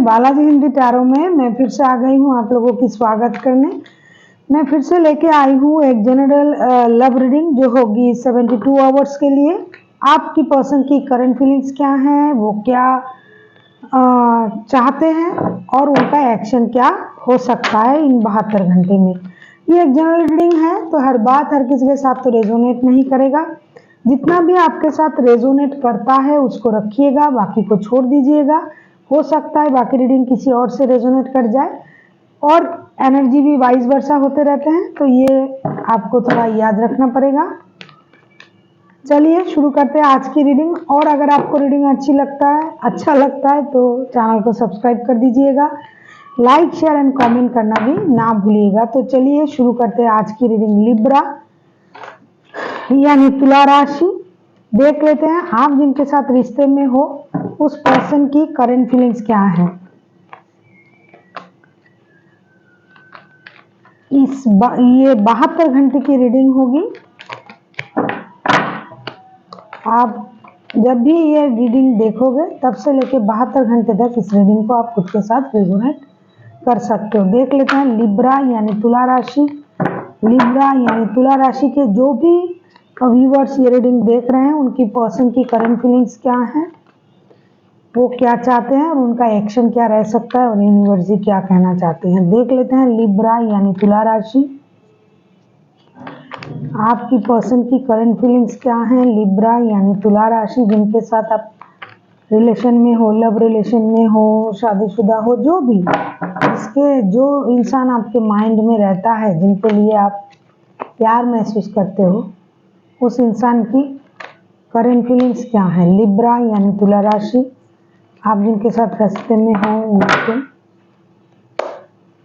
Balaji Hindi tarot में मैं फिर से आ गई हूँ आप लोगों की स्वागत करने। मैं फिर से लेके आई हूँ एक जनरल लव रीडिंग जो होगी 72 आवर्स के लिए। आपकी पर्सन की करंट फीलिंग्स क्या हैं, वो क्या चाहते हैं और उनका एक्शन क्या हो सकता है इन 72 घंटे में। ये एक जनरल रीडिंग है तो हर बात हर किसी के साथ तो रेजोनेट नहीं करेगा। जितना भी आपके साथ रेजोनेट करता है उसको रखिएगा, बाकी को छोड़ दीजिएगा। हो सकता है बाकी रीडिंग किसी और से रेजोनेट कर जाए और एनर्जी भी वाइस वर्सा होते रहते हैं, तो ये आपको थोड़ा याद रखना पड़ेगा। चलिए शुरू करते हैं आज की रीडिंग। और अगर आपको रीडिंग अच्छा लगता है तो चैनल को सब्सक्राइब कर दीजिएगा, लाइक शेयर एंड कमेंट करना भी ना भूलिएगा। तो चलिए शुरू करते हैं आज की रीडिंग। लिब्रा यानी तुला राशि, देख लेते हैं आप जिनके साथ रिश्ते में हो उस पर्सन की करंट फीलिंग्स क्या है। ये 72 घंटे की रीडिंग होगी। आप जब भी ये रीडिंग देखोगे तब से लेके 72 घंटे तक इस रीडिंग को आप खुद के साथ रेजोनेट कर सकते हो। देख लेते हैं लिब्रा यानी तुला राशि। लिब्रा यानी तुला राशि के जो भी व्यूअर्स ये रीडिंग देख रहे हैं उनकी पर्सन की करंट फीलिंग्स क्या है, वो क्या चाहते हैं और उनका एक्शन क्या रह सकता है और यूनिवर्स जी क्या कहना चाहते हैं। देख लेते हैं लिब्रा यानी तुला राशि, आपकी पर्सन की करंट फीलिंग्स क्या है। लिब्रा यानी तुला राशि, जिनके साथ आप रिलेशन में हो, लव रिलेशन में हो, शादीशुदा हो, जो भी जो इंसान आपके माइंड में रहता है, जिनके लिए आप प्यार महसूस करते हो, उस इंसान की करंट फीलिंग्स क्या है। लिब्रा यानी तुला राशि, आप जिनके साथ रास्ते में हो उनके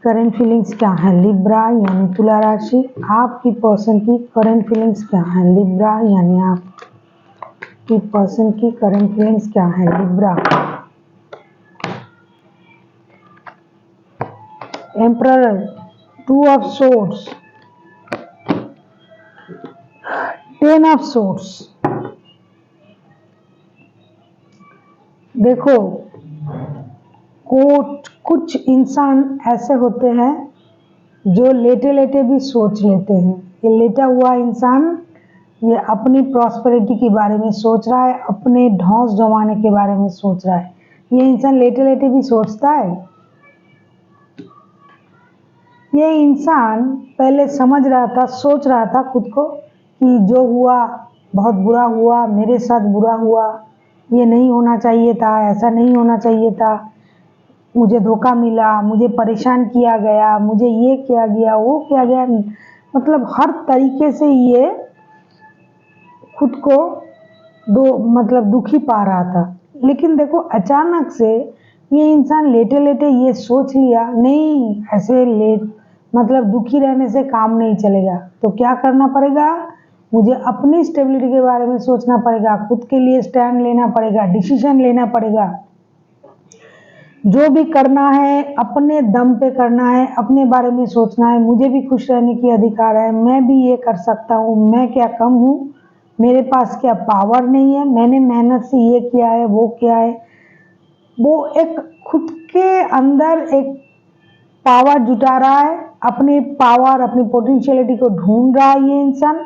करंट फीलिंग्स क्या है। लिब्रा यानी तुला राशि, आपकी पर्सन की करंट फीलिंग्स क्या है। लिब्रा यानी आपकी पर्सन की करंट फीलिंग्स क्या है। Libra. Emperor, 2 of swords, 10 of swords. देखो कुछ इंसान ऐसे होते हैं जो लेटे लेटे भी सोच लेते हैं। ये लेटा हुआ इंसान ये अपनी प्रॉस्पेरिटी के बारे में सोच रहा है, अपने ढौंस जमाने के बारे में सोच रहा है। ये इंसान लेटे लेटे भी सोचता है। ये इंसान पहले समझ रहा था, सोच रहा था खुद को कि जो हुआ बहुत बुरा हुआ, मेरे साथ बुरा हुआ, ये नहीं होना चाहिए था, ऐसा नहीं होना चाहिए था, मुझे धोखा मिला, मुझे परेशान किया गया, मुझे ये किया गया, वो किया गया। मतलब हर तरीके से ये खुद को दुखी पा रहा था। लेकिन देखो अचानक से ये इंसान लेटे लेटे ये सोच लिया, नहीं ऐसे दुखी रहने से काम नहीं चलेगा, तो क्या करना पड़ेगा, मुझे अपनी स्टेबिलिटी के बारे में सोचना पड़ेगा, खुद के लिए स्टैंड लेना पड़ेगा, डिसीजन लेना पड़ेगा। जो भी करना है अपने दम पे करना है, अपने बारे में सोचना है। मुझे भी खुश रहने की अधिकार है, मैं भी ये कर सकता हूँ, मैं क्या कम हूँ, मेरे पास क्या पावर नहीं है, मैंने मेहनत से ये किया है, वो किया है। वो एक खुद के अंदर एक पावर जुटा रहा है, अपनी पावर अपनी पोटेंशियलिटी को ढूंढ रहा है ये इंसान।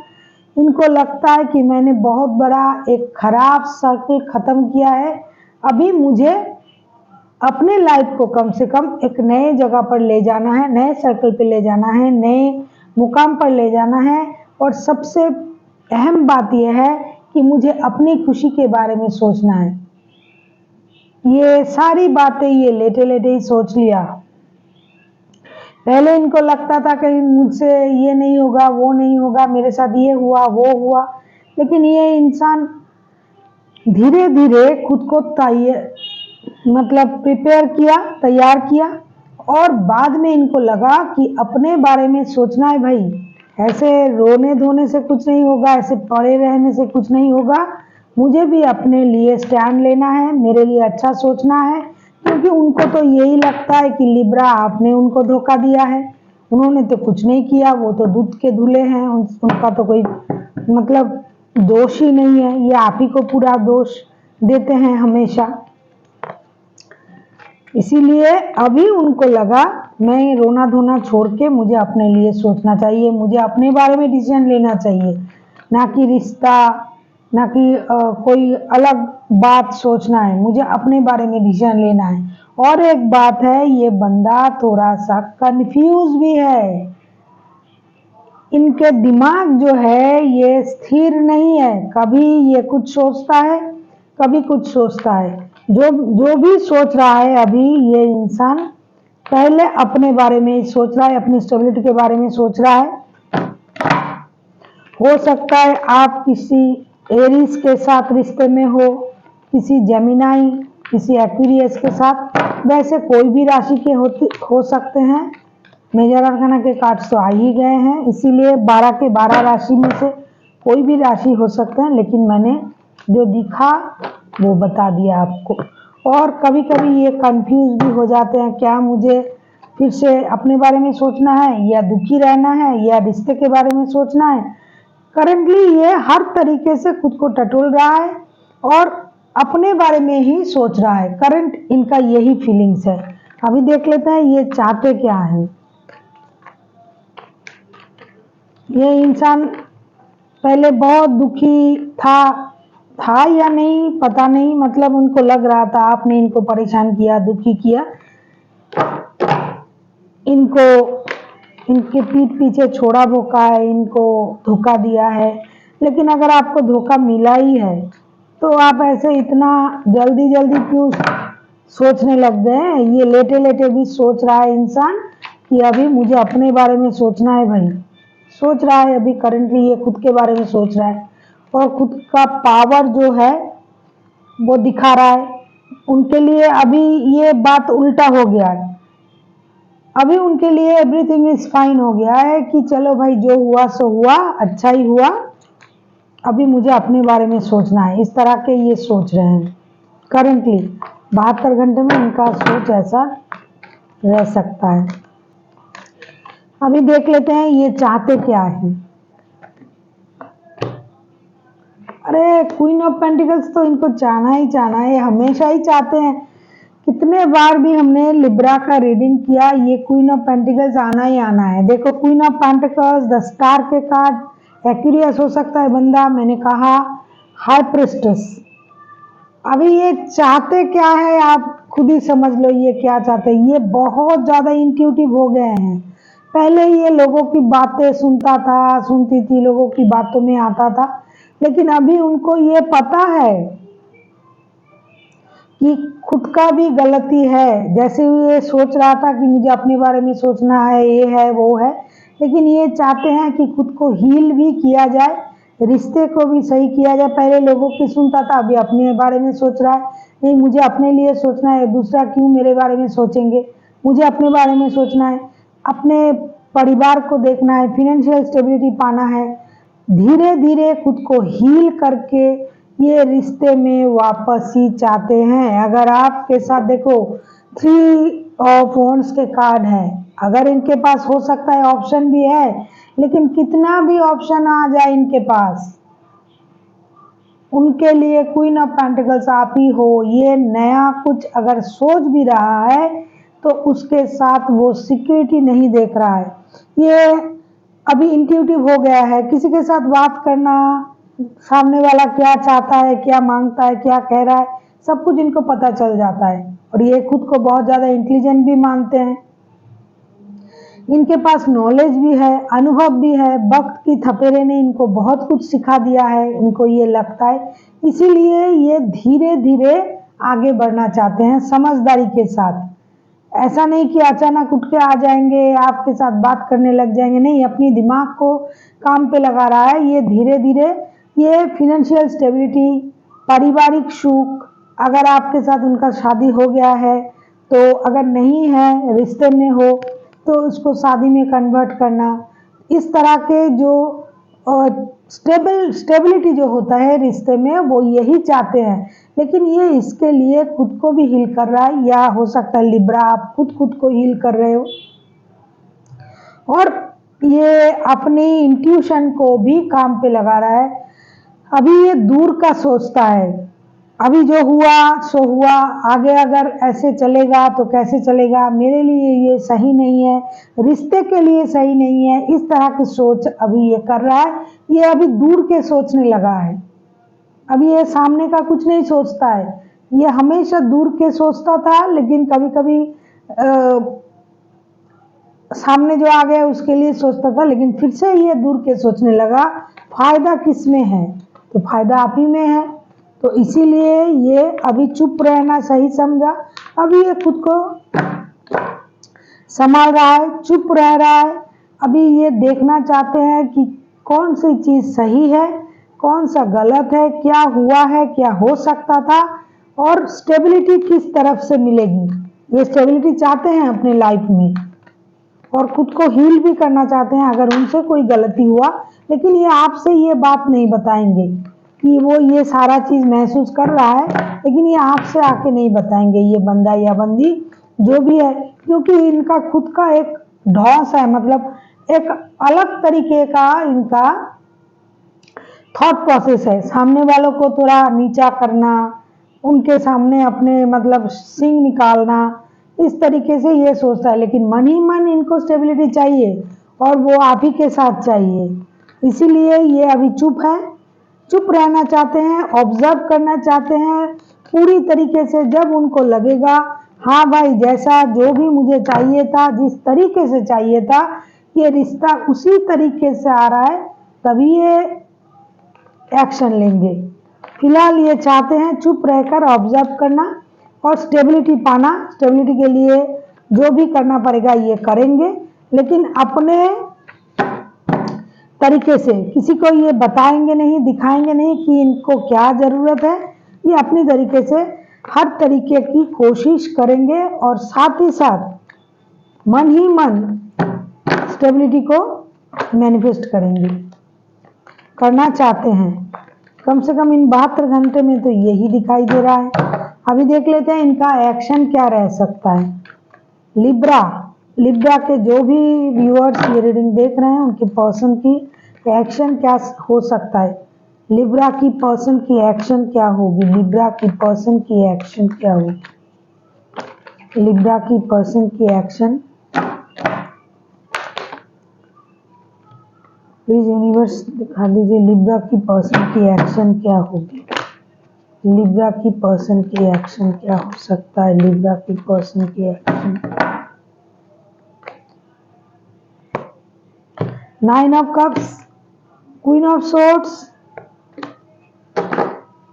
इनको लगता है कि मैंने बहुत बड़ा एक खराब सर्कल खत्म किया है, अभी मुझे अपने लाइफ को कम से कम एक नए जगह पर ले जाना है, नए सर्कल पे ले जाना है, नए मुकाम पर ले जाना है। और सबसे अहम बात यह है कि मुझे अपनी खुशी के बारे में सोचना है। ये सारी बातें ये लेटे लेटे ही सोच लिया। पहले इनको लगता था कि मुझसे ये नहीं होगा, वो नहीं होगा, मेरे साथ ये हुआ, वो हुआ। लेकिन ये इंसान धीरे धीरे खुद को प्रिपेयर किया, तैयार किया और बाद में इनको लगा कि अपने बारे में सोचना है। भाई ऐसे रोने धोने से कुछ नहीं होगा, ऐसे पड़े रहने से कुछ नहीं होगा, मुझे भी अपने लिए स्टैंड लेना है, मेरे लिए अच्छा सोचना है। क्योंकि उनको तो यही लगता है कि लिब्रा आपने उनको धोखा दिया है, उन्होंने तो कुछ नहीं किया, वो तो दूध के धुले हैं, उनका तो कोई दोष ही नहीं है। ये आप ही को पूरा दोष देते हैं हमेशा। इसीलिए अभी उनको लगा मैं रोना धोना छोड़ के मुझे अपने लिए सोचना चाहिए, मुझे अपने बारे में डिसीजन लेना चाहिए, ना कि रिश्ता, ना कि कोई अलग बात सोचना है, मुझे अपने बारे में डिसीजन लेना है। और एक बात है, ये बंदा थोड़ा सा कंफ्यूज भी है, इनके दिमाग जो है ये स्थिर नहीं है, कभी ये कुछ सोचता है, कभी कुछ सोचता है। जो जो भी सोच रहा है अभी ये इंसान पहले अपने बारे में सोच रहा है, अपनी स्टेबिलिटी के बारे में सोच रहा है। हो सकता है आप किसी एरीज के साथ रिश्ते में हो, किसी जेमिनाई, किसी एक्वेरियस के साथ, वैसे कोई भी राशि के हो सकते हैं। मेजर अरकाना के कार्ड्स तो आ ही गए हैं, इसीलिए 12 के 12 राशि में से कोई भी राशि हो सकते हैं, लेकिन मैंने जो दिखा वो बता दिया आपको। और कभी कभी ये कंफ्यूज भी हो जाते हैं, क्या मुझे फिर से अपने बारे में सोचना है, या दुखी रहना है, या रिश्ते के बारे में सोचना है। करंटली ये हर तरीके से खुद को टटोल रहा है और अपने बारे में ही सोच रहा है। करंट इनका यही फीलिंग्स है। अभी देख लेते हैं ये चाहते क्या है। ये इंसान पहले बहुत दुखी था या नहीं पता नहीं, मतलब उनको लग रहा था आपने इनको परेशान किया, दुखी किया, इनको इनके पीठ पीछे छोड़ा भोका है, इनको धोखा दिया है। लेकिन अगर आपको धोखा मिला ही है तो आप ऐसे इतना जल्दी जल्दी क्यों सोचने लग गए हैं। ये लेटे लेटे भी सोच रहा है इंसान कि अभी मुझे अपने बारे में सोचना है भाई, सोच रहा है अभी करंटली ये खुद के बारे में सोच रहा है और खुद का पावर जो है वो दिखा रहा है। उनके लिए अभी ये बात उल्टा हो गया है, अभी उनके लिए एवरीथिंग इज फाइन हो गया है कि चलो भाई जो हुआ सो हुआ, अच्छा ही हुआ, अभी मुझे अपने बारे में सोचना है। इस तरह के ये सोच रहे हैं करंटली। 72 घंटे में इनका सोच ऐसा रह सकता है। अभी देख लेते हैं ये चाहते क्या है। अरे क्वीन ऑफ पेंटिकल्स तो इनको चाहना ही चाहना है, हमेशा ही चाहते हैं। कितने बार भी हमने लिब्रा का रीडिंग किया, ये क्वीन ऑफ पेंटिकल्स आना ही आना है। देखो queen of pentacles, the star के कार्ड, एक्वेरियस हो सकता है बंदा, मैंने कहा हाई प्रिस्टेस। अभी ये चाहते क्या है आप खुद ही समझ लो ये क्या चाहते हैं। ये बहुत ज्यादा इंट्यूटिव हो गए हैं। पहले ये लोगों की बातें सुनती थी, लोगों की बातों में आता था, लेकिन अभी उनको ये पता है कि खुद का भी गलती है। जैसे ये सोच रहा था कि मुझे अपने बारे में सोचना है, ये है वो है, लेकिन ये चाहते हैं कि खुद को हील भी किया जाए, रिश्ते को भी सही किया जाए। पहले लोगों की सुनता था, अभी अपने बारे में सोच रहा है, नहीं मुझे अपने लिए सोचना है, दूसरा क्यों मेरे बारे में सोचेंगे, मुझे अपने बारे में सोचना है, अपने परिवार को देखना है, फाइनेंशियल स्टेबिलिटी पाना है। धीरे धीरे खुद को हील करके ये रिश्ते में वापस ही चाहते हैं। अगर आपके साथ देखो 3 ऑफ वॉन्ड्स के कार्ड है, अगर इनके पास हो सकता है ऑप्शन भी है, लेकिन कितना भी ऑप्शन आ जाए इनके पास, उनके लिए क्वीन ऑफ पेंटिकल्स आप ही हो। ये नया कुछ अगर सोच भी रहा है तो उसके साथ वो सिक्योरिटी नहीं देख रहा है। ये अभी इंट्यूटिव हो गया है, किसी के साथ बात करना, सामने वाला क्या चाहता है, क्या मांगता है, क्या कह रहा है, सब कुछ इनको पता चल जाता है। और ये खुद को बहुत ज्यादा इंटेलिजेंट भी मानते हैं। इनके पास नॉलेज भी है, अनुभव भी है, वक्त की थपेरे ने इनको बहुत कुछ सिखा दिया है, इनको ये लगता है। इसीलिए ये धीरे धीरे आगे बढ़ना चाहते हैं समझदारी के साथ। ऐसा नहीं कि अचानक उठ के आ जाएंगे, आपके साथ बात करने लग जाएंगे, नहीं, अपनी दिमाग को काम पे लगा रहा है। ये धीरे धीरे ये फाइनेंशियल स्टेबिलिटी, पारिवारिक सुख, अगर आपके साथ उनका शादी हो गया है तो, अगर नहीं है रिश्ते में हो तो उसको शादी में कन्वर्ट करना, इस तरह के जो स्टेबिलिटी जो होता है रिश्ते में वो यही चाहते हैं। लेकिन ये इसके लिए खुद को भी हील कर रहा है, या हो सकता है लिब्रा आप खुद को हील कर रहे हो, और ये अपनी इंट्यूशन को भी काम पे लगा रहा है। अभी ये दूर का सोचता है, अभी जो हुआ सो हुआ, आगे अगर ऐसे चलेगा तो कैसे चलेगा, मेरे लिए ये सही नहीं है, रिश्ते के लिए सही नहीं है, इस तरह की सोच अभी ये कर रहा है। ये अभी दूर के सोचने लगा है, अभी ये सामने का कुछ नहीं सोचता है। ये हमेशा दूर के सोचता था, लेकिन कभी कभी सामने जो आ गया उसके लिए सोचता था, लेकिन फिर से ये दूर के सोचने लगा। फायदा किस में है? तो फायदा आप ही में है। तो इसीलिए ये अभी चुप रहना सही समझा। अभी ये खुद को संभाल रहा है, चुप रह रहा है। अभी ये देखना चाहते हैं कि कौन सी चीज सही है, कौन सा गलत है, क्या हुआ है, क्या हो सकता था, और स्टेबिलिटी किस तरफ से मिलेगी। ये स्टेबिलिटी चाहते हैं अपने लाइफ में, और खुद को हील भी करना चाहते हैं अगर उनसे कोई गलती हुआ। लेकिन ये आपसे ये बात नहीं बताएंगे कि वो ये सारा चीज महसूस कर रहा है, लेकिन ये आपसे आके नहीं बताएंगे, ये बंदा या बंदी जो भी है, क्योंकि इनका खुद का एक ढौस है, मतलब एक अलग तरीके का इनका थॉट प्रोसेस है। सामने वालों को थोड़ा नीचा करना, उनके सामने अपने मतलब सिंग निकालना, इस तरीके से ये सोचता है। लेकिन मन ही मन इनको स्टेबिलिटी चाहिए, और वो आप ही के साथ चाहिए। इसीलिए ये अभी चुप है, चुप रहना चाहते हैं, ऑब्जर्व करना चाहते हैं पूरी तरीके से। जब उनको लगेगा हाँ भाई, जैसा जो भी मुझे चाहिए था, जिस तरीके से चाहिए था, ये रिश्ता उसी तरीके से आ रहा है, तभी ये एक्शन लेंगे। फिलहाल ये चाहते हैं चुप रहकर ऑब्जर्व करना और स्टेबिलिटी पाना। स्टेबिलिटी के लिए जो भी करना पड़ेगा ये करेंगे, लेकिन अपने तरीके से। किसी को ये बताएंगे नहीं, दिखाएंगे नहीं कि इनको क्या जरूरत है। ये अपनी तरीके से हर तरीके की कोशिश करेंगे, और साथ ही साथ मन ही मन स्टेबिलिटी को मैनिफेस्ट करेंगे, करना चाहते हैं। कम से कम इन 72 घंटे में तो यही दिखाई दे रहा है। अभी देख लेते हैं इनका एक्शन क्या रह सकता है। लिब्रा, लिब्रा के जो भी व्यूअर्स ये रीडिंग देख रहे हैं, उनकी पर्सन की एक्शन क्या हो सकता है। लिब्रा की पर्सन की एक्शन क्या होगी, लिब्रा की पर्सन की एक्शन क्या होगी, लिब्रा की पर्सन की एक्शन। प्लीज यूनिवर्स दिखा दीजिए लिब्रा की पर्सन की एक्शन क्या होगी, लिब्रा की पर्सन की एक्शन क्या हो सकता है, लिब्रा की पर्सन की action. 9 of cups, queen of swords,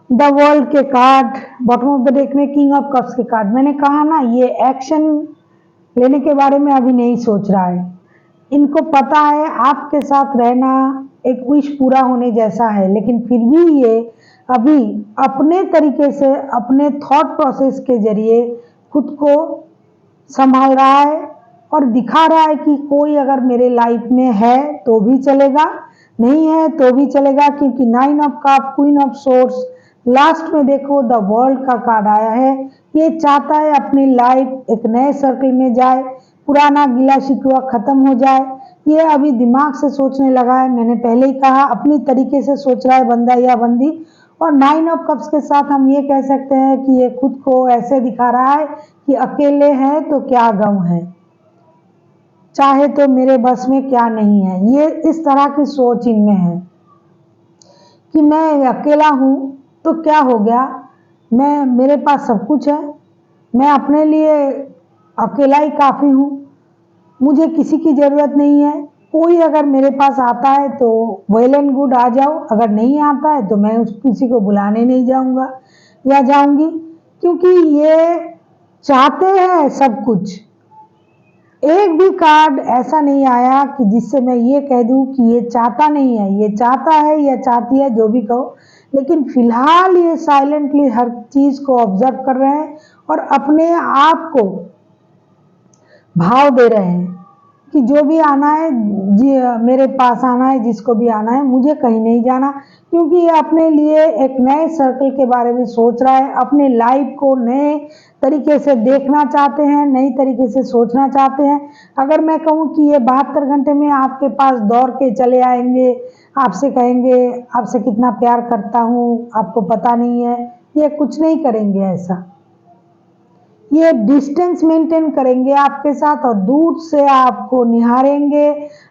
the world के card, bottom of the deck में किंग ऑफ कप्स के कार्ड। मैंने कहा ना, ये एक्शन लेने के बारे में अभी नहीं सोच रहा है। इनको पता है आपके साथ रहना एक विश पूरा होने जैसा है, लेकिन फिर भी ये अभी अपने तरीके से, अपने थॉट प्रोसेस के जरिए खुद को संभाल रहा है, और दिखा रहा है कि कोई अगर मेरे लाइफ में है तो भी चलेगा, नहीं है तो भी चलेगा। क्योंकि 9 of cup, queen of swords, last में देखो द वर्ल्ड का कार्ड आया है। ये चाहता है अपनी लाइफ एक नए सर्कल में जाए, पुराना गिला शिकवा खत्म हो जाए। ये अभी दिमाग से सोचने लगा है, मैंने पहले ही कहा, अपनी तरीके से सोच रहा है बंदा या बंदी। और 9 ऑफ कप्स के साथ हम ये कह सकते हैं कि ये खुद को ऐसे दिखा रहा है कि अकेले हैं तो क्या गम है, चाहे तो मेरे बस में क्या नहीं है। ये इस तरह की सोच इनमें है कि मैं अकेला हूं तो क्या हो गया, मैं, मेरे पास सब कुछ है, मैं अपने लिए अकेला ही काफी हूं, मुझे किसी की जरूरत नहीं है। कोई अगर मेरे पास आता है तो वेल एंड गुड, आ जाओ, अगर नहीं आता है तो मैं उस किसी को बुलाने नहीं जाऊंगा या जाऊंगी। क्योंकि ये चाहते हैं सब कुछ। एक भी कार्ड ऐसा नहीं आया कि जिससे मैं ये कह दूं कि ये चाहता नहीं है। ये चाहता है या चाहती है, जो भी कहो, लेकिन फिलहाल ये साइलेंटली हर चीज को ऑब्जर्व कर रहे हैं और अपने आप को भाव दे रहे हैं कि जो भी आना है मेरे पास आना है, जिसको भी आना है, मुझे कहीं नहीं जाना। क्योंकि ये अपने लिए एक नए सर्कल के बारे में सोच रहा है, अपने लाइफ को नए तरीके से देखना चाहते हैं, नई तरीके से सोचना चाहते हैं। अगर मैं कहूँ कि ये 72 घंटे में आपके पास दौड़ के चले आएंगे, आपसे कहेंगे आपसे कितना प्यार करता हूँ, आपको पता नहीं है, ये कुछ नहीं करेंगे ऐसा। ये डिस्टेंस मेंटेन करेंगे आपके साथ और दूर से आपको निहारेंगे,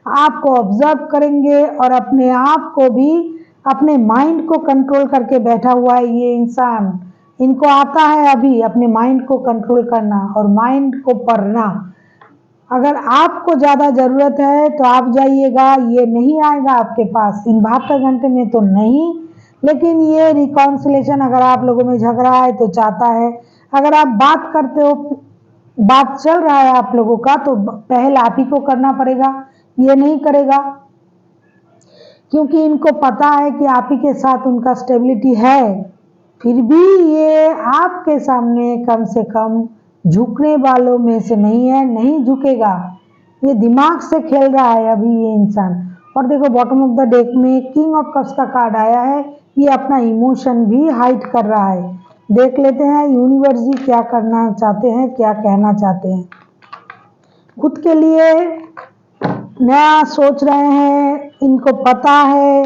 आपको ऑब्जर्व करेंगे और अपने आप को भी, अपने माइंड को कंट्रोल करके बैठा हुआ है ये इंसान। इनको आता है अभी अपने माइंड को कंट्रोल करना और माइंड को पढ़ना। अगर आपको ज़्यादा ज़रूरत है तो आप जाइएगा, ये नहीं आएगा आपके पास इन 72 घंटे में तो नहीं। लेकिन ये रिकॉन्सिलेशन अगर आप लोगों में झगड़ा है तो चाहता है। अगर आप बात करते हो, बात चल रहा है आप लोगों का, तो पहल आप ही को करना पड़ेगा, ये नहीं करेगा। क्योंकि इनको पता है कि आप ही के साथ उनका स्टेबिलिटी है, फिर भी ये आपके सामने कम से कम झुकने वालों में से नहीं है, नहीं झुकेगा। ये दिमाग से खेल रहा है अभी ये इंसान। और देखो बॉटम ऑफ द डेक में किंग ऑफ कप्स का कार्ड आया है, ये अपना इमोशन भी हाइड कर रहा है। देख लेते हैं यूनिवर्स जी क्या करना चाहते हैं, क्या कहना चाहते हैं। खुद के लिए नया सोच रहे हैं, इनको पता है।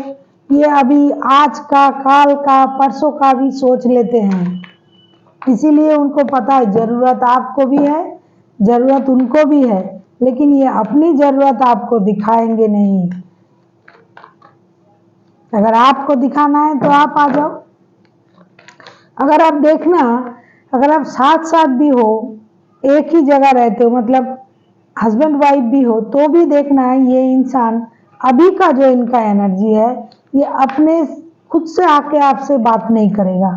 ये अभी आज का, काल का, परसों का भी सोच लेते हैं, इसीलिए उनको पता है ज़रूरत आपको भी है, ज़रूरत उनको भी है। लेकिन ये अपनी ज़रूरत आपको दिखाएंगे नहीं। अगर आपको दिखाना है तो आप आ जाओ। अगर आप देखना, अगर आप साथ साथ भी हो, एक ही जगह रहते हो, मतलब हस्बैंड वाइफ भी हो, तो भी देखना है ये इंसान अभी का जो इनका एनर्जी है, ये अपने खुद से आके आपसे बात नहीं करेगा,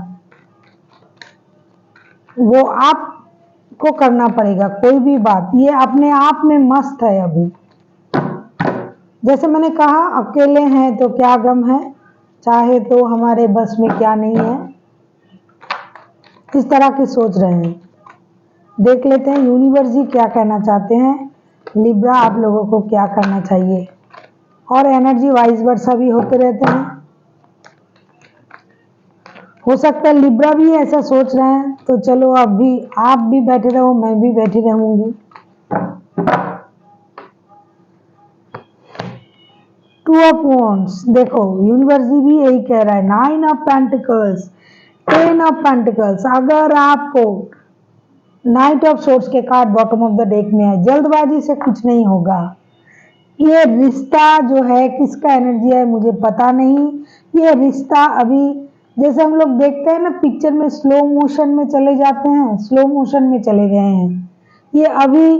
वो आपको करना पड़ेगा कोई भी बात। ये अपने आप में मस्त है अभी। जैसे मैंने कहा अकेले हैं तो क्या गम है, चाहे तो हमारे बस में क्या नहीं है, इस तरह की सोच रहे हैं। देख लेते हैं यूनिवर्स जी क्या कहना चाहते हैं, लिब्रा आप लोगों को क्या करना चाहिए। और एनर्जी वाइस वर्सा भी होते रहते हैं, हो सकता है लिब्रा भी ऐसा सोच रहे हैं। तो चलो अब भी आप भी बैठे रहो, मैं भी बैठी रहूंगी। टू ऑफ वॉन्ड्स, देखो यूनिवर्स भी यही कह रहा है। 9 ऑफ पेंटिकल्स, 10 ऑफ पेंटिकल्स। अगर आपको नाइट ऑफ सोर्स के card bottom of the deck में है, जल्दबाजी से कुछ नहीं होगा। ये रिश्ता जो है किसका एनर्जी है मुझे पता नहीं। ये रिश्ता अभी जैसे हम लोग देखते हैं ना पिक्चर में, स्लो मोशन में चले जाते हैं, स्लो मोशन में चले गए हैं। ये अभी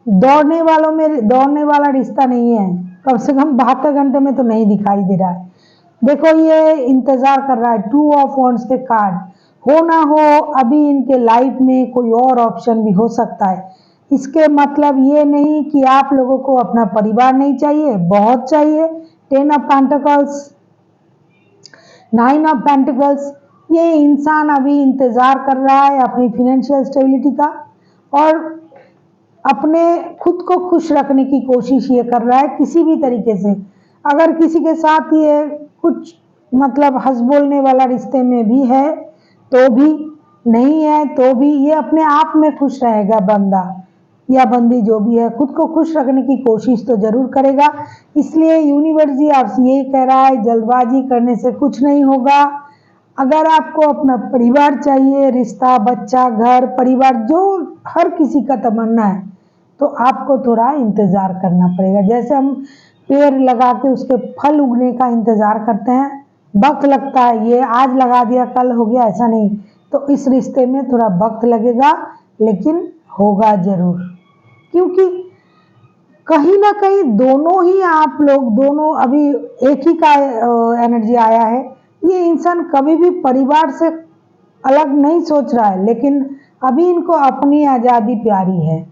दौड़ने वाला रिश्ता नहीं है, कम से कम 72 घंटे में तो नहीं दिखाई दे रहा है। देखो ये इंतजार कर रहा है। 2 ऑफ वॉन्ड्स के कार्ड, हो ना हो अभी इनके लाइफ में कोई और ऑप्शन भी हो सकता है। इसके मतलब ये नहीं कि आप लोगों को अपना परिवार नहीं चाहिए, बहुत चाहिए। 10 ऑफ पेंटिकल्स, 9 ऑफ पेंटिकल्स। ये इंसान अभी इंतजार कर रहा है अपनी फिनेंशियल स्टेबिलिटी का और अपने खुद को खुश रखने की कोशिश ये कर रहा है किसी भी तरीके से। अगर किसी के साथ ये कुछ मतलब हंस बोलने वाला रिश्ते में भी है तो भी, नहीं है तो भी, ये अपने आप में खुश रहेगा बंदा या बंदी जो भी है, खुद को खुश रखने की कोशिश तो जरूर करेगा। इसलिए यूनिवर्स जी आपसे यही कह रहा है जल्दबाजी करने से कुछ नहीं होगा। अगर आपको अपना परिवार चाहिए, रिश्ता, बच्चा, घर, परिवार, जो हर किसी का तमन्ना है, तो आपको थोड़ा इंतजार करना पड़ेगा। जैसे हम पेड़ लगा के उसके फल उगने का इंतजार करते हैं, वक्त लगता है, ये आज लगा दिया कल हो गया ऐसा नहीं। तो इस रिश्ते में थोड़ा वक्त लगेगा लेकिन होगा जरूर, क्योंकि कहीं ना कहीं दोनों ही आप लोग, दोनों अभी एक ही का एनर्जी आया है। ये इंसान कभी भी परिवार से अलग नहीं सोच रहा है, लेकिन अभी इनको अपनी आज़ादी प्यारी है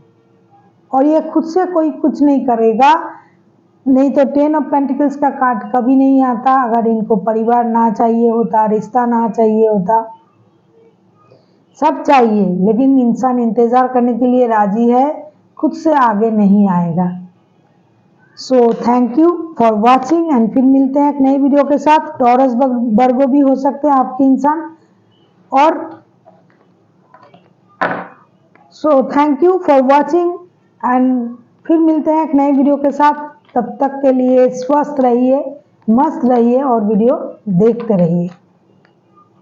और ये खुद से कोई कुछ नहीं करेगा। नहीं तो 10 ऑफ पेंटिकल्स का कार्ड कभी नहीं आता अगर इनको परिवार ना चाहिए होता, रिश्ता ना चाहिए होता। सब चाहिए लेकिन इंसान इंतजार करने के लिए राजी है, खुद से आगे नहीं आएगा। So thank you for watching and फिर मिलते हैं एक नई वीडियो के साथ। टॉरस वर्गो भी हो सकते हैं आपके इंसान। और so thank you for watching and फिर मिलते हैं एक नई वीडियो के साथ। तब तक के लिए स्वस्थ रहिए, मस्त रहिए और वीडियो देखते रहिए।